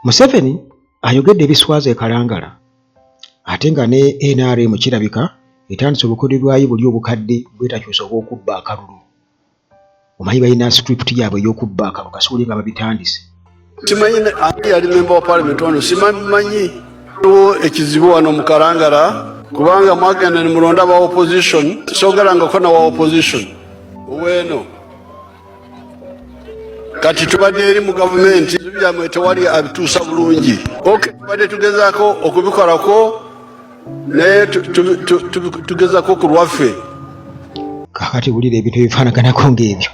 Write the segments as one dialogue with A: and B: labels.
A: Museveni ayogedde ebiswaza ekalangala ate nga ne NRM kirabika etandise obukodyo bwayo buli obukadde bwetakyusa obw'okubba akalulu. Omanyi balina script yaabwe ey'okubba akalulu kasooli nga babitandise.
B: Simanyi yali member wa parliament wano, simanyi ekizibu wano mu Kalangala kubanga mwagenda ne mulonda ba opposition, sogerangako na wa opposition oweno. Kati tubadde eri mu gavumenti byamwe tewali abituusa bulungi. Tubadde tugezaako okubikolako naye tugezaako ku lwaffe.
A: Kakati wulira ebintu ebifaanaganako ng'ebyo.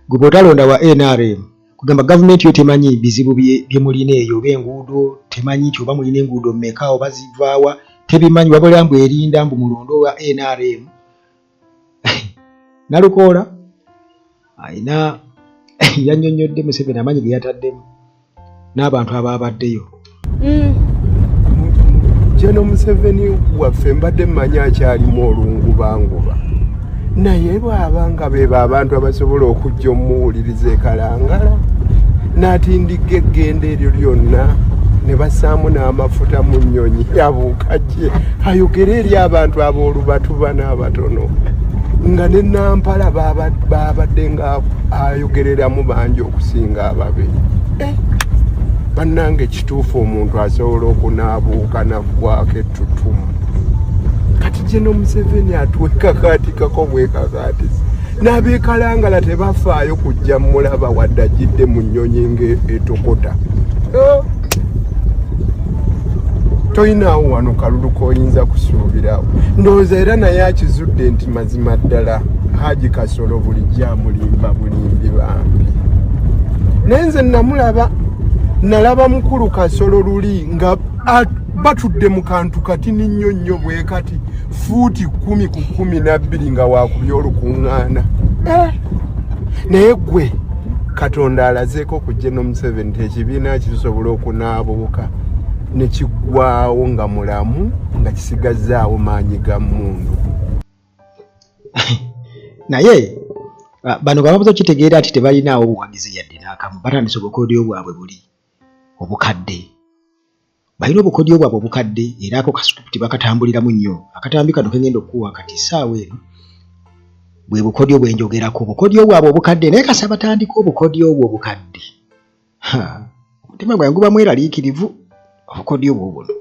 A: Gwe bw'otalonda wa NRM kugamba gavumenti yo temanyi bizibu bye mulina eyo oba enguudo, temanyi nti oba mulina enguudo mmeka oba zivaawa, tebimanyi wabula mbu erinda mbu mulondo wa NRM. Nalukoola ayina yannyonnyodde Museveni amanyi ge yataddemu n'abantu ababaddeyo.
C: Jeno Museveni waffe mbadde mmanyi akyalimu olungubanguba, naye bw'abanga beebo abantu abasobola okujja omuwuliriza e Kalangala n'atindiga eggenda eryo lyonna ne bassaamu n'amafuta mu nnyonyi yabuuka gye ayogere eri abantu ab'olubatuba n'abatono, nga ne Nampala babadde nga ayogereramu bangi okusinga ababe. Bannange kituufu omuntu asobola okunaabuuka naggwako ettutumu. Kati Jeno Museveni atwekakaatikako bwekakaatisi n'ab'e Kalangala tebafaayo kujja mulaba wadde ajjidde mu nnyonyi ng'etokota. Toyinaawo wano kalulu k'oyinza kusuubirawo. Ndowooza era naye akizudde nti mazima ddala Haji Kasolo bulijjo amulimba bulimbi bambi. Naye nze nalaba mukulu Kasolo luli nga batudde mu kantu katini nnyo nnyo bwe kati fuuti 10 ku 12 nga waakubya olukuŋŋaana. Naye ggwe Katonda alazeeko ku Jeno Museveni tekibiina kisobola okunaabuuka ne kiggwaawo nga mulamu nga kisigazzaawo maanyi ga mmundu.
A: Naye bano bamaze okitegeera nti tebalinaawo buwagizi yadde n'akamu, batandise obukodyo bwabwe buli obukadde. Balina obukodyo bwabwe obukadde era ako kascript bakatambuliramu nnyo. Akatambi kano kengenda okuwa kati ssaawa eno bwe bukodyo bwe njogerako, obukodyo bwabwe obukadde naye kasa batandika obukodyo obwo obukadde. Omutima gwange guba mweraliikirivu obukodyo obwo buno.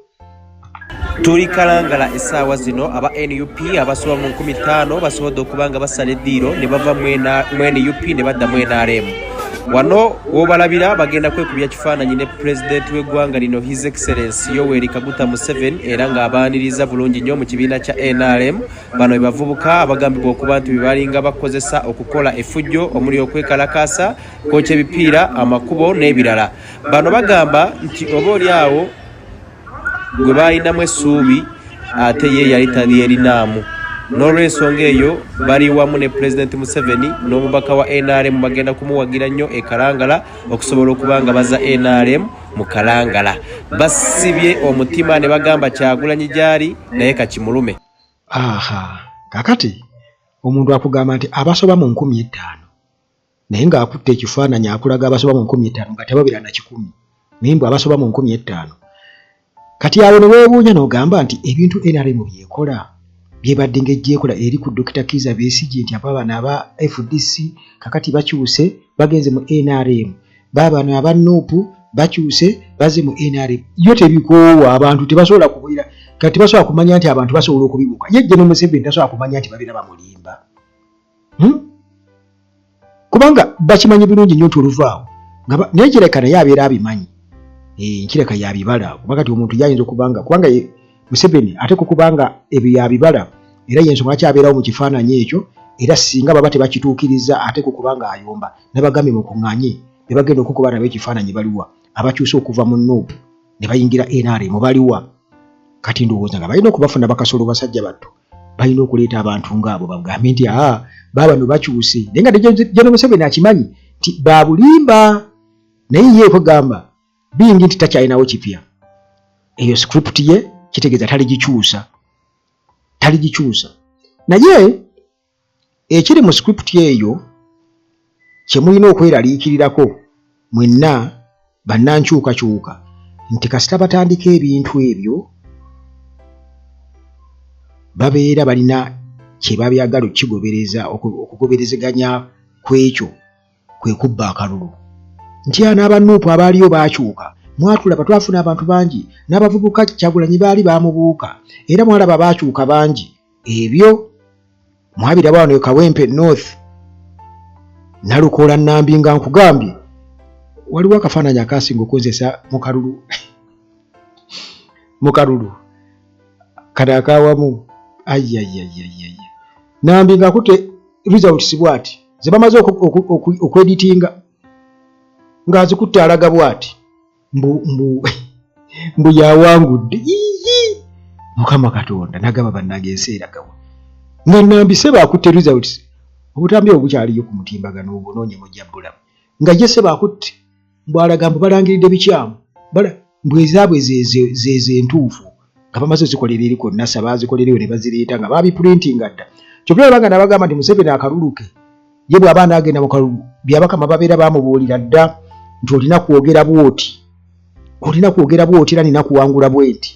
D: Tuli Kalangala essaawa zino aba NUP abasoba mu 50 basobodde okuba nga basala eddiiro ne bava mu NUP ne badda mu NRM. Wano wobalabira bagenda kwekubya kifaananyi ne pulezidenti w'eggwanga lino His Excellency Yoweri Kaguta Museveni era ng'abaaniriza bulungi nnyo mu kibiina kya NRM. Bano bavubuka abagambibwa okuba nti bebalinga bakozesa okukola effujjo omuli okwekalakaasa, kwokya ebipiira, amakubo n'ebirala. Bano bagamba nti oba oli awo gwe balinamu essuubi ate ye yali talyelinaamu. N'olw'ensonga eyo bali wamu ne Pulezidenti Museveni n'omubaka wa NRM bagenda kumuwagira nnyo e Kalangala okusobola okuba nga baza NRM mu Kalangala. Basibye omutima ne bagamba Kyagulanyi gyali naye kakimulume.
A: Kakati omuntu akugamba nti abasoba mu 15,000 naye ng'akutte ekifaananyi akulaga abasoba mu 15,000 nga tebabira na 10 naye mbu abasoba mu 15,000. Kati awo ne weebuunya n'ogamba nti ebintu NRM byekola byebadde ng'ejjeekola eri ku Dr. Kizza Besigye nti abana aba FDC kakati bakyuse bagenze mu NRM, baabano aba NUP bakyuse baze mu NRM. Yo tebikoowa abantu tebasobola kubulira kati basobola kumanya nti abantu basobola okubibuka. Ye Jeno Museveni tasobola kumanya nti babira bamulimba. Kubanga bakimanyi bulungi nnyo nti oluvaawo naye kireka naye abeera abimanyi. Nkireka yabibala kuba kati omuntu yayinza okubanga kubanga Museveni ate kubanga ebyo yabibala era yensonga kyabeerawo mu kifaananyi ekyo era singa baba tebakituukiriza ate kubanga ayomba n'abagambi mu kuŋŋaanye ne bagenda okukuba nabo ekifaananyi baliwa abakyusa okuva mu NUP ne bayingira NRM baliwa. Kati ndowooza nga balina okubafuna bakasolo basajja batto balina okuleeta abantu ng'abo bagambe nti baabano bakyuse naye nga Jeno Museveni akimanyi nti babulimba naye ye kugamba bingi nti takyalinawo kipya. Eyo script ye kitegeeza taligikyusa. Naye ekiri mu script eyo kye mulina okweraliikirirako mwenna bannankyukakyuka nti kasita batandika ebintu ebyo babeera balina kye babyagala okukigobereza okugoberezeganya kwekyo kwe kubba akalulu nti n'abannuupu abaaliyo baakyuka mwatulaba twafuna abantu bangi n'abavubuka Kyagulanyi baali baamubuuka era mwalaba baakyuka bangi ebyo mwabiraba wano Kawempe North Nalukoola Nambi nga nkugambye waliwo akafaananyi akasinga okunzesa mu kalulu kada akawamu ayayayayaya Nambi nga akutte results bw'ati ze bamaze okweditinga ng'azikutte alaga bw'ati mbu yawangudde Mukama Katonda nagamba bannange ensi eragawa nga Nambi seba akutte results obutambi obukyaliyo ku mutimbagano obunoonye mu jjabbulamu nga ye seba akutte mbu alaga mbu balangiridde bikyamu mbu ezaabwe ze entuufu nga bamaze ozikolera eri konna sabaazikolerayo ne bazireeta nga baabiprintinga dda kyokka banga nabagamba nti Museveni akaluluke ye bw'aba n'agenda mu kalulu byabakama babeera baamubuulira dda nti olina kwogera bw'oti era nina kuwangula bwenti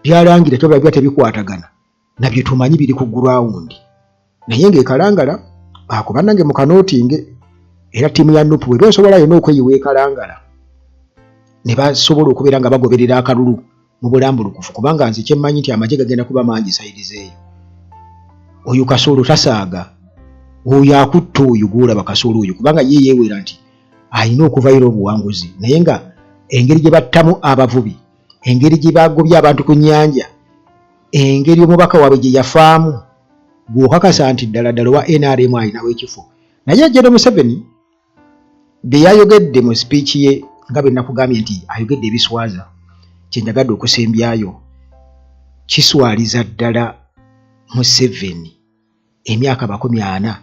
A: byalangira toba biba tebikwatagana nabyo tumanyi biri ku gurawundi naye ng'ekalangala ako bannange mukanootinge era ttiimu ya Nuupu bwe beesobola yonna okweyiwa ekalangala ne basobola okubeera nga bagoberera akalulu mu bulambulukufu kubanga nze kyemmanyi nti amagye gagenda kuba mangi sayidize eyo oyo Kasolo tasaaga oyo akutta oyo gwolaba Kasolo oyo kubanga ye yeewera nti alina okuvayo obuwanguzi naye nga engeri gye battamu abavubi engeri gye bagobya abantu ku nnyanja engeri omubaka waabwe gye yafaamu gw'okakasa nti ddala wa NRM alinawo ekifo naye General Museveni bye yayogedde mu speech ye nga bwe nakugambye nti ayogedde ebiswaza kye njagadde okusembyayo kiswaliza ddala Museveni emyaka 40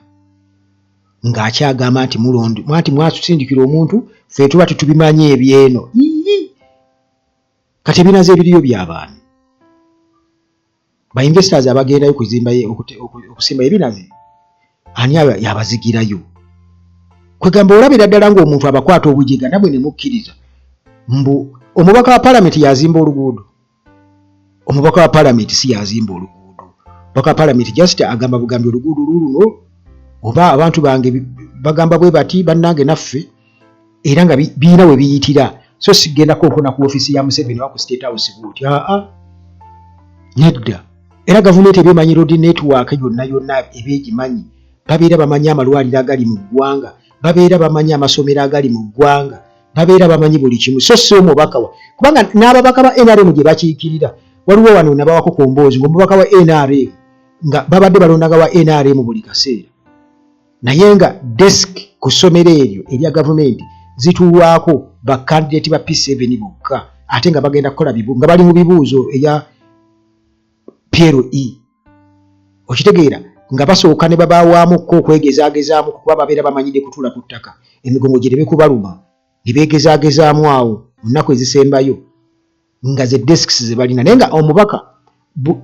A: ng'akyagamba nti mwatusindikira omuntu ffe tuba tetubimanyi ebyeno kati ebinazi ebiriyo by'abaana ba investors abagendayo okusimba ebinazi ani yabazigirayo kwegamba olabira ddala ng'omuntu abakwata obujega nabwe ne mukkiriza mbu omubaka wa palamenti yazimba oluguudo omubaka wa palamenti si yazimba oluguudo omubaka wa palamenti just agamba bugambi oluguudo luno oba abantu bange bagamba bwe bati bannange naffe era nga biina we biyitira so sigenda konkona ku ofisi ya Museveni wa ku State House buti nedda era gavumenti ebemanyi road network yonna ebegimanyi babeera bamanyi amalwaliro agali mu ggwanga babeera bamanyi amasomero agali mu ggwanga babeera bamanyi buli kimu so si omubaka wa kubanga n'ababaka ba NRM gye bakiikirira waliwo wano nabawako komboozi ng'omubaka wa NRM nga babadde balondaga wa NRM buli kaseera naye nga desk ku ssomero eryo erya gavumenti zituulwako bakandidate ba P7 bokka ate nga bagenda kukola nga bali mu bibuuzo eya PLE okitegeera nga basooka ne babawaamuko okwegezaagezaamu kuba babeera bamanyidde kutuula ku ttaka emigongo gye tebe kubaluma ne beegezaagezaamu awo mu nnaku ezisembayo nga ze desks ze balina naye nga omubaka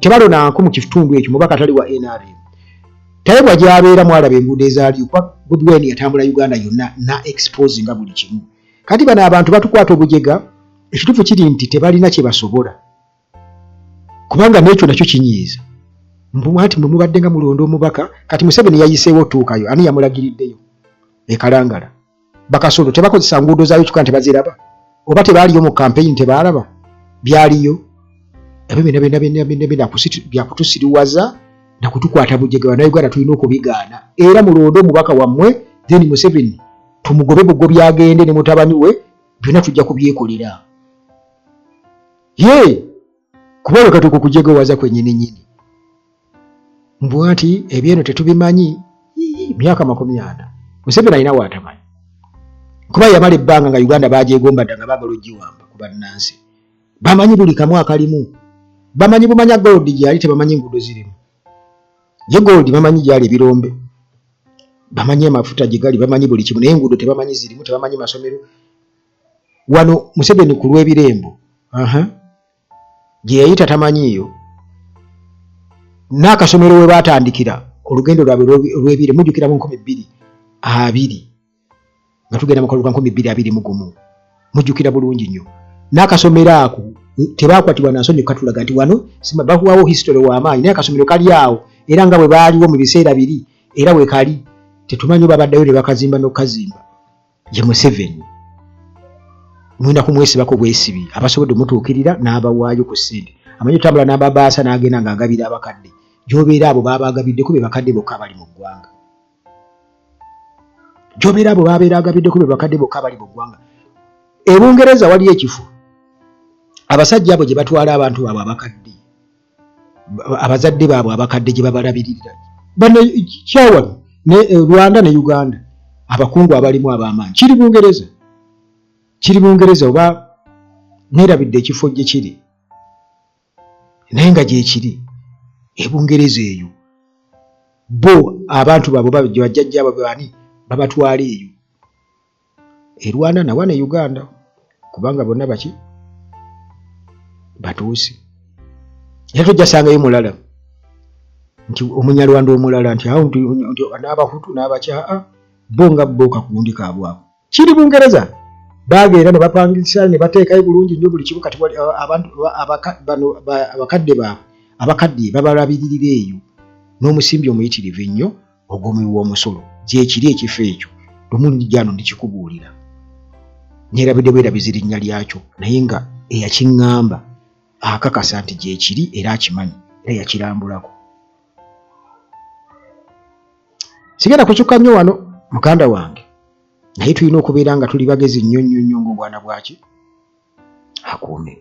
A: tebalonanko mu kitundu ekyo mubaka tali wa NRM tayebwa gy'abeera mwalaba enguudo ezaaliyo kuba Bobi Wine yatambula Uganda yonna na expose nga buli kimu kati bano abantu batukwata obujega ekituufu kiri nti tebalina kye basobola kubanga n'ekyo nakyo kinyiiza ati mwe mubadde nga mulonda omubaka kati Museveni yayiseewo tuukayo ani yamulagiriddeyo ekalangala bakasolo tebakozesa nguudo zaayo kyokka tebaziraba oba tebaaliyo mu campaign tebalaba byaliyo ebyo byonna byakutusiriwaza nakutukwata bujega Bannayuganda tulina okubigaana era mulonde omubaka wammwe then Museveni tumugobe bugobi agende ne mutabani we byonna tujja kubyekolera kubanga katuko kujegowaza kwennyini mbu ati ebyeno tetubimanyi myaka 40 Museveni alina watamanyi kuba yamala ebbanga nga Uganda bagyegomba dda nga baagala ogiwamba ku bannansi bamanyi buli kamu akalimu bamanyi bumanya gold gyali tebamanyi enguudo zirimu ye gold bamanyi gyali ebirombe bamanyi amafuta gye gali bamanyi buli kimu naye enguudo tebamanyi zirimu tebamanyi masomero wano Museveni ku lw'ebirembo gye yayita tamanyiiyo n'akasomero we baatandikira olugendo lwabwe olw'ebire mujjukira mu 2020 nga tugenda mu kalulu ka 2021 mujjukira bulungi nnyo n'akasomero ako tebakwatibwa na nsonyi katulaga nti wano bakuwawo history w'amaanyi naye akasomero kali awo era nga bwe baaliwo mu biseera biri era we kali tetumanyi oba baddayo ne bakazimba n'okukazimba ye Museveni mwina kumwesibako bwesibi abasobodde mutuukirira n'abawaayo ku ssente amanyi otambula n'ababaasa n'agenda ng'agabira abakadde gy'obeera abo baba agabiddeko be bakadde bokka abali mu ggwanga gy'obeera abo babeera agabiddeko be bakadde bokka abali mu ggwanga e Bungereza waliyo ekifo abasajja abo gye batwala abantu baabwe abakadde abazadde baabwe abakadde gye babalabiririra bano kyawano ne Rwanda ne Uganda abakungu abalimu ab'amaanyi kiri Bungereza oba neerabidde ekifo gye kiri naye nga gye kiri e Bungereza eyo bo abantu baabwe gye bajjajja abo bani babatwala eyo e Rwanda nawa ne Uganda kubanga bonna baki batuusi era tojjasangayo mulala nti omunyarwanda omulala nti awo n'abahutu n'abakyaa bo nga bo kakundi kaabwako kiri Bungereza bagenda ne bapangisa ne bateekayo bulungi nnyo buli kimu kati abantu abakadde baabwe abakadde babalabiririra eyo n'omusimbi omuyitirivu ennyo ogomiwa omusolo gyekiri ekifo ekyo lumungi gyano ndikikubuulira neerabidde bwerabiza erinnya lyakyo naye nga eyakiŋŋamba akakasa nti gyekiri era akimanyi era yakirambulako sigenda kukyukka nnyo wano muganda wange naye tulina okubeera nga tuli bagezi nnyo nnyo nnyo ng'obwana bwaki akuume